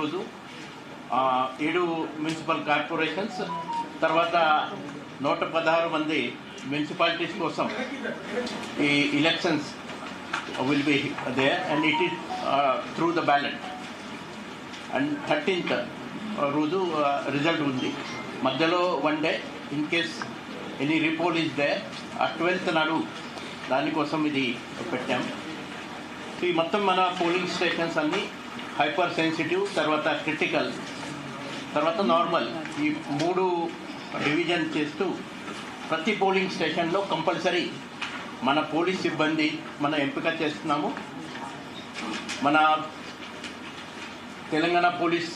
ఈరోజు 7 municipal corporations తర్వాత 116 మంది మున్సిపాలిటీస్ కోసం ఈ elections will be there and it is through the ballot and 13th రోజు రిజల్ట్ ఉంది. మధ్యలో 1 day in case any repoll is there. 12th నాడు దానికోసం ఇది పెట్టాం. ఈ మొత్తం మన పోలింగ్ స్టేషన్స్ అన్నీ హైపర్ సెన్సిటివ్, తర్వాత క్రిటికల్, తర్వాత నార్మల్, ఈ 3 డివిజన్ చేస్తూ ప్రతి పోలింగ్ స్టేషన్లో కంపల్సరీ మన పోలీస్ సిబ్బంది మన ఎంపిక చేస్తున్నాము. మన తెలంగాణ పోలీస్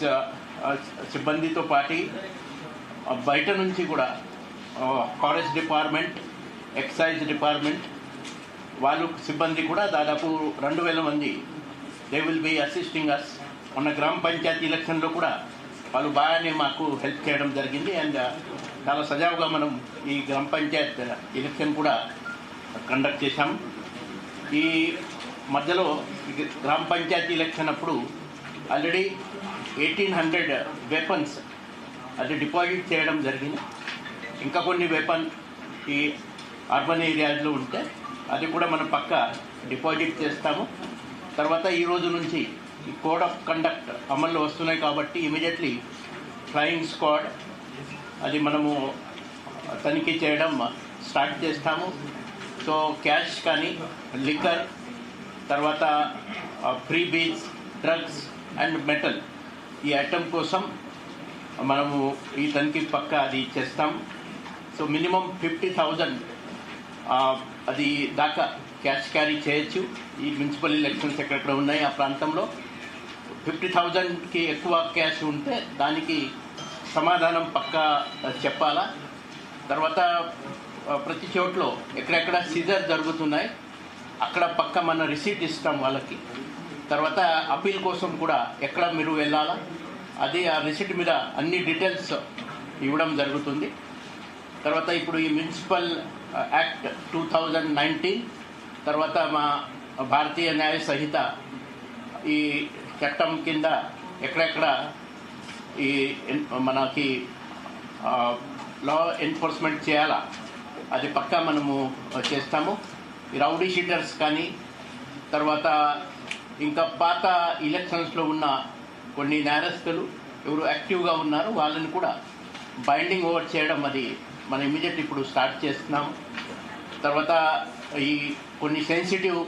సిబ్బందితో పాటు బయట నుంచి కూడా ఫారెస్ట్ డిపార్ట్మెంట్, ఎక్సైజ్ డిపార్ట్మెంట్ వాళ్ళు సిబ్బంది కూడా దాదాపు 2000 మంది దే విల్ బి అసిస్టింగ్ అస్. మన గ్రామ పంచాయతీ ఎలక్షన్లో కూడా వాళ్ళు బాగానే మాకు హెల్ప్ చేయడం జరిగింది. అండ్ చాలా సజావుగా మనం ఈ గ్రామ పంచాయత్ ఎలక్షన్ కూడా కండక్ట్ చేశాం. ఈ మధ్యలో గ్రామ పంచాయతీ ఎలక్షన్ అప్పుడు ఆల్రెడీ 1800 వెపన్స్ అది డిపాజిట్ చేయడం జరిగింది. ఇంకా కొన్ని వెపన్ ఈ అర్బన్ ఏరియాస్లో ఉంటే అది కూడా మనం పక్క డిపాజిట్ చేస్తాము. తర్వాత ఈ రోజు నుంచి ఈ కోడ్ ఆఫ్ కండక్ట్ అమల్లో వస్తున్నాయి కాబట్టి ఇమీడియట్లీ ఫ్లయింగ్ స్క్వాడ్ అది మనము తనిఖీ చేయడం స్టార్ట్ చేస్తాము. సో క్యాష్ కానీ, లిక్కర్, తర్వాత ఫ్రీ బీల్స్, డ్రగ్స్ అండ్ మెటల్ ఈ ఐటమ్ కోసం మనము ఈ తనిఖీ పక్క అది చేస్తాం. సో మినిమం 50,000 అది దాకా క్యాష్ క్యారీ చేయొచ్చు. ఈ మున్సిపల్ ఎలక్షన్స్ ఎక్కడెక్కడ ఉన్నాయి ఆ ప్రాంతంలో 50,000కి ఎక్కువ క్యాష్ ఉంటే దానికి సమాధానం పక్కా చెప్పాలా. తర్వాత ప్రతి చోట్లో ఎక్కడెక్కడ సీజర్ జరుగుతున్నాయి అక్కడ పక్క మన రిసీట్ ఇస్తాం వాళ్ళకి. తర్వాత అప్పీల్ కోసం కూడా ఎక్కడ మీరు వెళ్ళాలా అది ఆ రిసీట్ మీద అన్ని డీటెయిల్స్ ఇవ్వడం జరుగుతుంది. తర్వాత ఇప్పుడు ఈ మున్సిపల్ యాక్ట్ 2019 తర్వాత మా భారతీయ న్యాయ సంహిత ఈ చట్టం కింద ఎక్కడెక్కడ ఈ మనకి లా ఎన్ఫోర్స్మెంట్ చేయాలా అది పక్కా మనము చేస్తాము. ఈ రౌడీ షీటర్స్ కానీ, తర్వాత ఇంకా పాత ఎలక్షన్స్లో ఉన్న కొన్ని నేరస్తులు ఎవరు యాక్టివ్గా ఉన్నారు వాళ్ళని కూడా బైండింగ్ ఓవర్ చేయడం అది మనం ఇమీడియట్ ఇప్పుడు స్టార్ట్ చేస్తున్నాం. తర్వాత ఈ కొన్ని సెన్సిటివ్,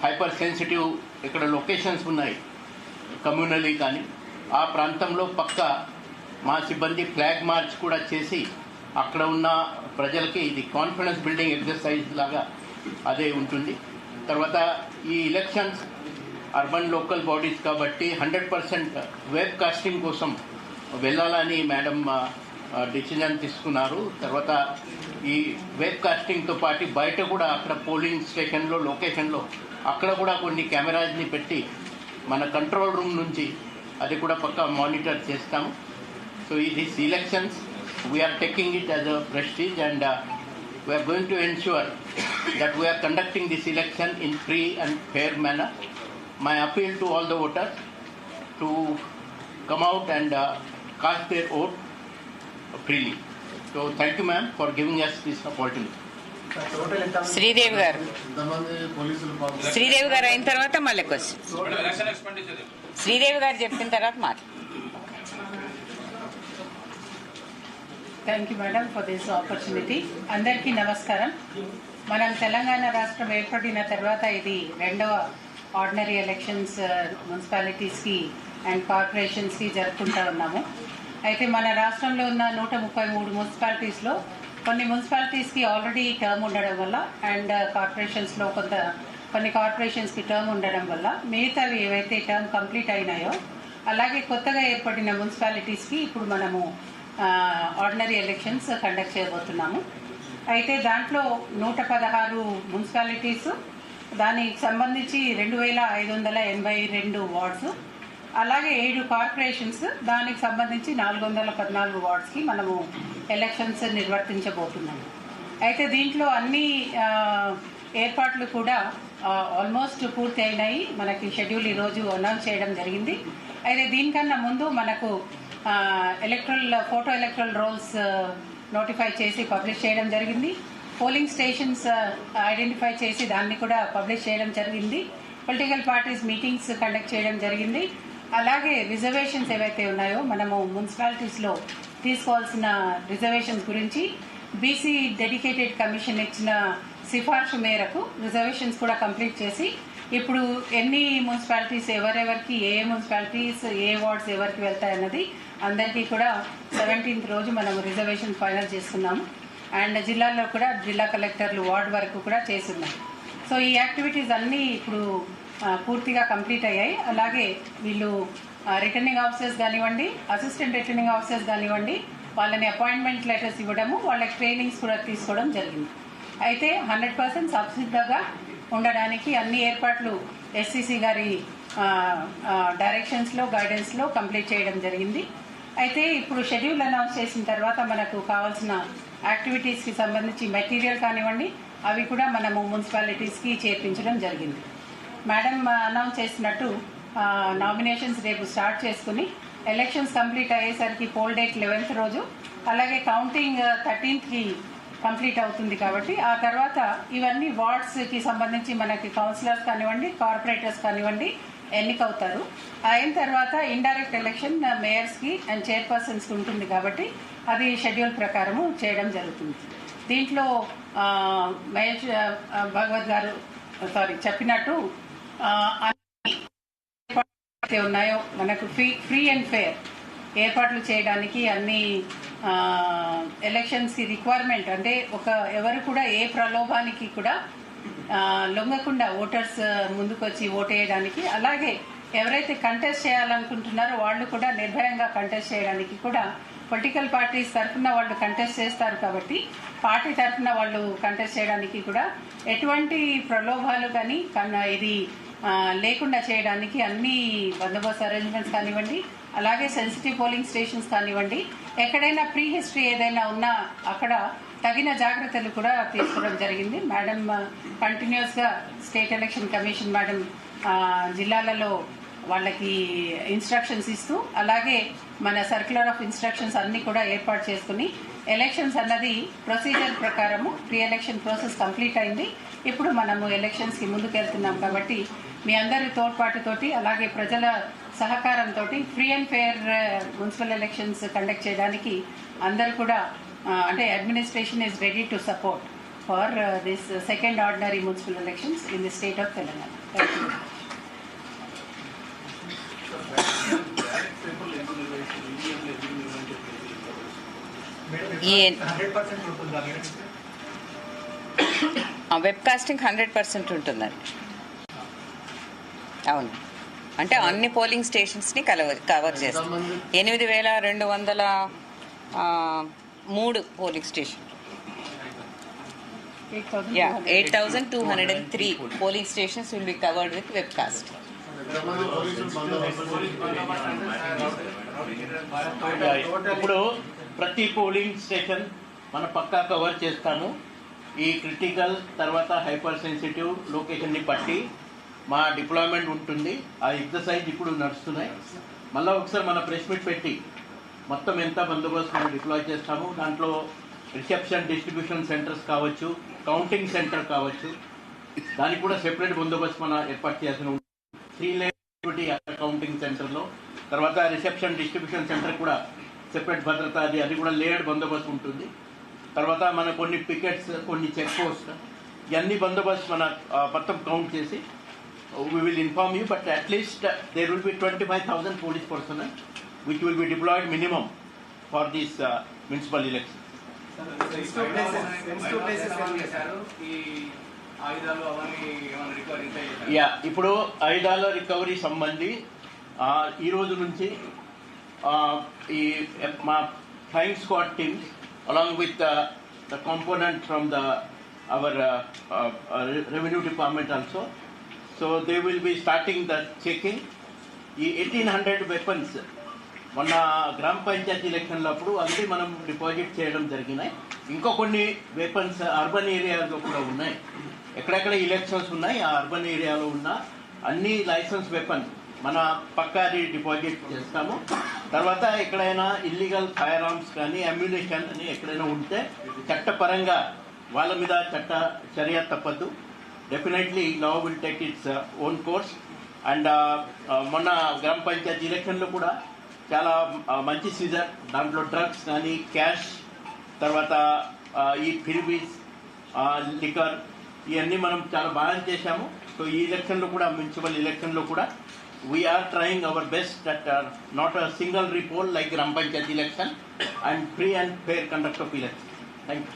హైపర్ సెన్సిటివ్ ఇక్కడ లొకేషన్స్ ఉన్నాయి కమ్యూనలీ కానీ ఆ ప్రాంతంలో పక్క మా సిబ్బంది ఫ్లాగ్ మార్చ్ కూడా చేసి అక్కడ ఉన్న ప్రజలకి ఇది కాన్ఫిడెన్స్ బిల్డింగ్ ఎక్సర్సైజ్ లాగా అదే ఉంటుంది. తర్వాత ఈ ఎలక్షన్స్ అర్బన్ లోకల్ బాడీస్ కాబట్టి 100% వెబ్ కాస్టింగ్ కోసం వెళ్ళాలని మేడం డిసిజన్ తీసుకున్నారు. తర్వాత ఈ వెబ్ కాస్టింగ్తో పాటు బయట కూడా అక్కడ పోలింగ్ స్టేషన్లో లొకేషన్లో అక్కడ కూడా కొన్ని కెమెరాస్ని పెట్టి మన కంట్రోల్ రూమ్ నుంచి అది కూడా పక్కా మానిటర్ చేస్తాము. So this elections we are taking it as a prestige and we are going to ensure that we are conducting this election in free and fair manner. My appeal to all the voters to come out and cast their vote freely. So thank you ma'am for giving us this opportunity. Sridevi గారు అయిన తర్వాత మళ్ళీ question. Sridevi గారు చెప్పిన తర్వాత మాట. Thank you madam for this opportunity. అందరికీ నమస్కారం. మనం తెలంగాణ రాష్ట్రం ఏర్పడిన తర్వాత ఇది 2వ ఆర్డినరీ ఎలక్షన్స్ మున్సిపాలిటీస్కి అండ్ కార్పొరేషన్స్కి జరుపుకుంటూ ఉన్నాము. అయితే మన రాష్ట్రంలో ఉన్న 133 మున్సిపాలిటీస్లో కొన్ని మున్సిపాలిటీస్కి ఆల్రెడీ టర్మ్ ఉండడం వల్ల అండ్ కార్పొరేషన్స్లో కొన్ని కార్పొరేషన్స్కి టర్మ్ ఉండడం వల్ల మిగతావి ఏవైతే టర్మ్ కంప్లీట్ అయినాయో అలాగే కొత్తగా ఏర్పడిన మున్సిపాలిటీస్కి ఇప్పుడు మనము ఆర్డినరీ ఎలక్షన్స్ కండక్ట్ చేయబోతున్నాము. అయితే దాంట్లో 116 మున్సిపాలిటీస్, దానికి సంబంధించి 2582 వార్డ్స్, అలాగే 7 కార్పొరేషన్స్, దానికి సంబంధించి 414 వార్డ్స్కి మనము ఎలక్షన్స్ నిర్వర్తించబోతున్నాము. అయితే దీంట్లో అన్ని ఏర్పాట్లు కూడా ఆల్మోస్ట్ పూర్తి అయినాయి. మనకి షెడ్యూల్ ఈరోజు అనౌన్స్ చేయడం జరిగింది. అయితే దీనికన్నా ముందు మనకు ఫోటో ఎలక్ట్రల్ రోల్స్ నోటిఫై చేసి పబ్లిష్ చేయడం జరిగింది. పోలింగ్ స్టేషన్స్ ఐడెంటిఫై చేసి దాన్ని కూడా పబ్లిష్ చేయడం జరిగింది. పొలిటికల్ పార్టీస్ మీటింగ్స్ కండక్ట్ చేయడం జరిగింది. అలాగే రిజర్వేషన్స్ ఏవైతే ఉన్నాయో మనము మున్సిపాలిటీస్లో తీసుకోవాల్సిన రిజర్వేషన్స్ గురించి బీసీ డెడికేటెడ్ కమిషన్ ఇచ్చిన సిఫార్సు మేరకు రిజర్వేషన్స్ కూడా కంప్లీట్ చేసి ఇప్పుడు ఎన్ని మున్సిపాలిటీస్ ఎవరెవరికి ఏ మున్సిపాలిటీస్ ఏ వార్డ్స్ ఎవరికి వెళ్తాయన్నది అందరికీ కూడా 17th రోజు మనము రిజర్వేషన్ ఫైనల్ చేసుకున్నాము. అండ్ జిల్లాలో కూడా జిల్లా కలెక్టర్లు వార్డ్ వరకు కూడా చేస్తున్నాం. సో ఈ యాక్టివిటీస్ అన్నీ ఇప్పుడు పూర్తిగా కంప్లీట్ అయ్యాయి. అలాగే వీళ్ళు రిటర్నింగ్ ఆఫీసర్స్ కానివ్వండి, అసిస్టెంట్ రిటర్నింగ్ ఆఫీసర్స్ కానివ్వండి, వాళ్ళని అపాయింట్మెంట్ లెటర్స్ ఇవ్వడము, వాళ్ళకి ట్రైనింగ్స్ కూడా తీసుకోవడం జరిగింది. అయితే 100% సంసిద్ధంగా ఉండడానికి అన్ని ఏర్పాట్లు ఎస్సీసీ గారి డైరెక్షన్స్లో గైడెన్స్లో కంప్లీట్ చేయడం జరిగింది. అయితే ఇప్పుడు షెడ్యూల్ అనౌన్స్ చేసిన తర్వాత మనకు కావాల్సిన యాక్టివిటీస్కి సంబంధించి మెటీరియల్ కానివ్వండి అవి కూడా మనము మున్సిపాలిటీస్కి చేర్పించడం జరిగింది. మేడం అనౌన్స్ చేసినట్టు నామినేషన్స్ రేపు స్టార్ట్ చేసుకుని ఎలక్షన్స్ కంప్లీట్ అయ్యేసరికి పోల్ డేట్ 11th రోజు, అలాగే కౌంటింగ్ 13th కంప్లీట్ అవుతుంది. కాబట్టి ఆ తర్వాత ఇవన్నీ వార్డ్స్కి సంబంధించి మనకి కౌన్సిలర్స్ కానివ్వండి, కార్పొరేటర్స్ కానివ్వండి ఎన్నికవుతారు. అయిన తర్వాత ఇండైరెక్ట్ ఎలక్షన్ మేయర్స్కి అండ్ చైర్పర్సన్స్కి ఉంటుంది. కాబట్టి అది షెడ్యూల్ ప్రకారము చేయడం జరుగుతుంది. దీంట్లో మహేష్ భగవత్ గారు చెప్పినట్టు అన్ని ఉన్నాయో మనకు ఫ్రీ అండ్ ఫెయిర్ ఏర్పాట్లు చేయడానికి అన్ని ఎలక్షన్స్కి రిక్వైర్మెంట్ అంటే ఎవరు కూడా ఏ ప్రలోభానికి కూడా లొంగకుండా ఓటర్స్ ముందుకు వచ్చి ఓటు వేయడానికి, అలాగే ఎవరైతే కంటెస్ట్ చేయాలనుకుంటున్నారో వాళ్ళు కూడా నిర్భయంగా కంటెస్ట్ చేయడానికి కూడా పొలిటికల్ పార్టీస్ తరఫున వాళ్ళు కంటెస్ట్ చేస్తారు. కాబట్టి పార్టీ తరఫున వాళ్ళు కంటెస్ట్ చేయడానికి కూడా ఎటువంటి ప్రలోభాలు కానీ ఇది లేకుండా చేయడానికి అన్ని బందోబస్తు అరేంజ్మెంట్స్ కానివ్వండి, అలాగే సెన్సిటివ్ పోలింగ్ స్టేషన్స్ కానివ్వండి, ఎక్కడైనా ప్రీ హిస్టరీ ఏదైనా ఉన్నా అక్కడ తగిన జాగ్రత్తలు కూడా తీసుకోవడం జరిగింది. మేడం కంటిన్యూస్గా స్టేట్ ఎలక్షన్ కమిషన్ మేడం జిల్లాలలో వాళ్ళకి ఇన్స్ట్రక్షన్స్ ఇస్తూ, అలాగే మన సర్క్యులర్ ఆఫ్ ఇన్స్ట్రక్షన్స్ అన్నీ కూడా ఏర్పాటు చేసుకుని ఎలక్షన్స్ అన్నది ప్రొసీజర్ ప్రకారము ప్రీ ఎలక్షన్ ప్రాసెస్ కంప్లీట్ అయింది. ఇప్పుడు మనము ఎలక్షన్స్కి ముందుకు వెళ్తున్నాం. కాబట్టి మీ అందరి తోడ్పాటుతోటి అలాగే ప్రజల సహకారంతో free and fair municipal elections conduct చేయడానికి అందరు కూడా అంటే administration is ready to support for this second ordinary municipal elections in the state of Telangana. Thank you. Webcasting 100% ఉంటుందండి. అవును, అంటే అన్ని పోలింగ్ స్టేషన్స్ని కవర్ చేస్తాం. 8,203 polling station, 8,203 polling stations will be covered with webcast. ఇప్పుడు ప్రతి పోలింగ్ స్టేషన్ మన పక్కా cover చేస్తాము. ఈ క్రిటికల్ తర్వాత హైపర్ సెన్సిటివ్ లొకేషన్ని బట్టి మా డిప్లాయ్మెంట్ ఉంటుంది. ఆ ఎక్సర్సైజ్ ఇప్పుడు నడుస్తున్నాయి. మళ్ళీ ఒకసారి మన ప్రెస్ మీట్ పెట్టి మొత్తం ఎంత బందోబస్తు మనం డిప్లాయ్ చేస్తాము. దాంట్లో రిసెప్షన్ డిస్ట్రిబ్యూషన్ సెంటర్స్ కావచ్చు, కౌంటింగ్ సెంటర్ కావచ్చు, దానికి కూడా సెపరేట్ బందోబస్తు మన ఏర్పాటు చేయాల్సిన ఉంటుంది. 3 లేయర్ కౌంటింగ్ సెంటర్లో, తర్వాత రిసెప్షన్ డిస్ట్రిబ్యూషన్ సెంటర్ కూడా సెపరేట్ భద్రత అది కూడా లేయర్డ్ బందోబస్తు ఉంటుంది. తర్వాత మన కొన్ని పికెట్స్, కొన్ని చెక్ పోస్ట్, ఇవన్నీ బందోబస్తు మన మొత్తం కౌంట్ చేసి we will inform you, but at least there will be 25,000 police personnel which will be deployed minimum for this municipal election. ఇప్పుడు ఆయుధాల రికవరీ సంబంధి ఈ రోజు నుంచి ఈ మా flying squad teams along with the component from our revenue department also, so they will be starting the checking. ఈ 1800 weapons మొన్న గ్రామ పంచాయతీ ఎలక్షన్లో అప్పుడు అవి మనం డిపాజిట్ చేయడం జరిగినాయి. ఇంకా కొన్ని వెపన్స్ అర్బన్ ఏరియాలో కూడా ఉన్నాయి. ఎక్కడెక్కడ ఎలక్షన్స్ ఉన్నాయి ఆ అర్బన్ ఏరియాలో ఉన్న అన్ని లైసెన్స్ వెపన్ మన పక్కాది డిపాజిట్ చేస్తాము. తర్వాత ఎక్కడైనా ఇల్లీగల్ ఫైర్ ఆర్మ్స్ కానీ అమ్యునిషన్ అని ఎక్కడైనా ఉంటే చట్టపరంగా వాళ్ళ మీద చర్య తప్పదు. Definitely law will take its own course. And మొన్న గ్రామ పంచాయతీ ఎలక్షన్లో కూడా చాలా మంచి సీజన్. దాంట్లో డ్రగ్స్ కానీ క్యాష్, తర్వాత ఈ ఫిర్బీస్, లికర్, ఇవన్నీ మనం చాలా బాగా చేశాము. సో ఈ ఎలక్షన్లో కూడా, మున్సిపల్ ఎలక్షన్లో కూడా we're trying our best that not a single repoll like grama panchayati election and free and fair conduct of election. Thank you.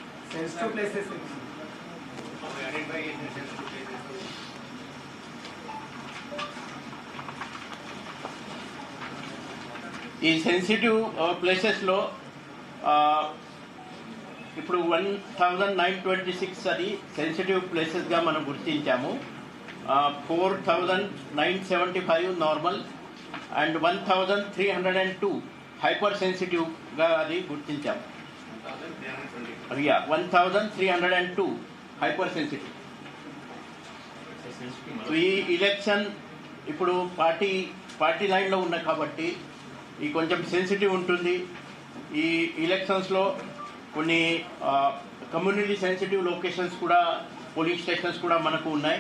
ఈ సెన్సిటివ్ ప్లేసెస్లో ఇప్పుడు 1926 అది సెన్సిటివ్ ప్లేసెస్గా మనం గుర్తించాము. 4975 నార్మల్ అండ్ 1302 హైపర్ సెన్సిటివ్గా అది గుర్తించాము. 1302 హైపర్ సెన్సిటివ్. ఈ ఎలక్షన్ ఇప్పుడు పార్టీ లైన్లో ఉన్నాయి కాబట్టి ఈ కొంచెం సెన్సిటివ్ ఉంటుంది. ఈ ఎలక్షన్స్లో కొన్ని కమ్యూనిటీ సెన్సిటివ్ లొకేషన్స్ కూడా, పోలింగ్ స్టేషన్స్ కూడా మనకు ఉన్నాయి.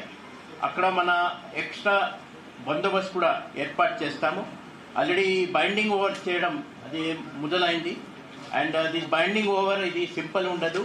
అక్కడ మన ఎక్స్ట్రా బందోబస్తు కూడా ఏర్పాటు చేస్తాము. ఆల్రెడీ బైండింగ్ ఓవర్ చేయడం అది మొదలైంది. అండ్ దిస్ బైండింగ్ ఓవర్ ఇది సింపుల్ ఉండదు.